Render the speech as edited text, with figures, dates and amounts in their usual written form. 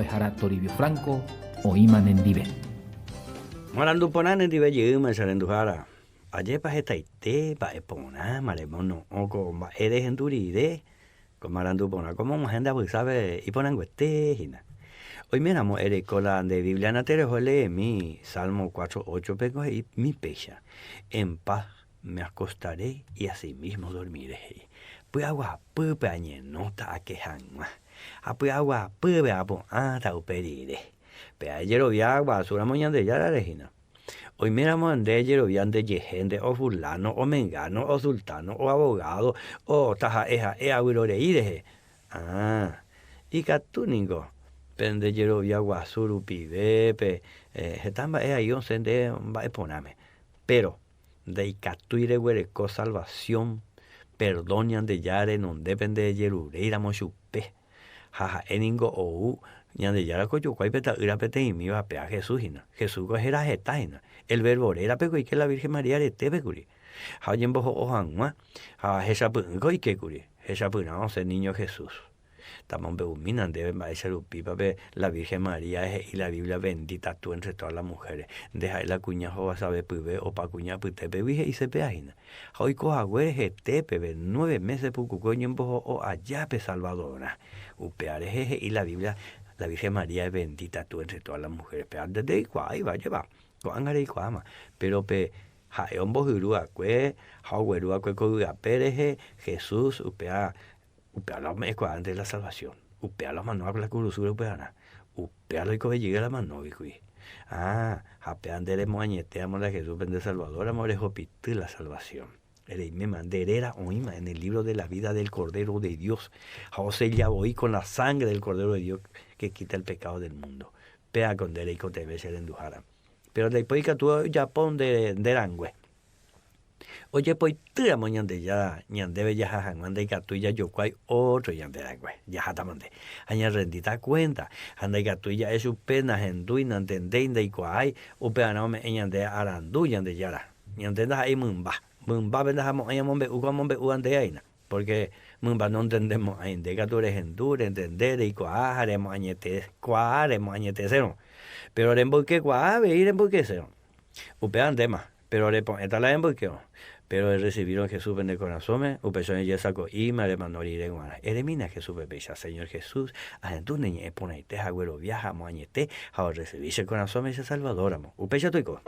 Jara Toribio Franco o Iman Endive. Marandu ponan en dibe yuma sarendujara. Aye pa ite pa epona malemono oko ma eres enduride. Marandu pona como agenda pues sabe y ponan gueste hina. Hoy miramos ere cola de Biblia natere jole mi Salmo 4:8 pego y mi pecha. En paz me acostaré y así mismo dormiré. Pues agua pupe añe nota a quejan más. Apu agua pupe apo ata uperire. Pe ayer obvia agua sura moñan de yara regina. Hoy miramos en de ayer obvia de gente o fulano o mengano o sultano o abogado o taja eja aguiroreire. Y catúnico. Pende yero via guasuru pibe pe hetamba yo sende va eponame. Pero de catuire huereco salvación perdonian de yare non depende de yerureira mochupe. Jaja eningo ou ñande yara coyo cuaipeta irapete y mi va a Jesús hina. Jesús cojera jetaina. El verbo era pego y que la Virgen María de tebecuri. Jayen bojo ojanwa. Ja jesapun y que curi. Jesapun no ser niño Jesús. Tamón beuminan deben ser upipa la Virgen María y la Biblia bendita tú entre todas las mujeres. Deja la cuña joa sabe pibe o pa cuña putepe vije y se peajina. Hoy coja güeje tepe 9 meses pucucoño en bojo o allá pe salvadora. Upeareje y la Biblia, la Virgen María es bendita tú entre todas las mujeres. Pe antes de igual iba a llevar. Coangare igual pero pe jaeon bojurua cue, jauerua cue coga pereje, Jesús upea. Upealo me antes de la salvación. Upealo mano a la curusura upeana. Upealo y coge llega la mano y japeandere moañeteamos la Jesús vende Salvador, amorejo pitu la salvación. El me manderera oima en el libro de la vida del Cordero de Dios. José ya voy con la sangre del Cordero de Dios que quita el pecado del mundo. Pea con derecho te ve ser endujara. Pero después que tú ya pon de rangüe. Oye, pues tú la moñan de ya, ñandebe ya jajan, y catuya yo cuay otro ñandera, güey, ya jatamande. Aña rendita cuenta, anda y catuya es su pena, enduina, entendenda y cuay, upeana me ñande arandu ñande yara. Ñandenda ahí mumba vendajamos aña mombe uande aina. Porque mumba no entendemos ahí, de catu eres endure, entender y cuajaremos añete cero. Pero en porque cuaje, ir en porque cero. Upean tema. Pero le pon esta la embolqueo. Pero el recibieron Jesús en el corazón, upeson ya sacó y me le mandó ir en una. Eremina Jesús bebecha, Señor Jesús, a tu niña ponete agüero viaja moañete, a recibirse el corazón y se salvadoramos. Upecha tuico.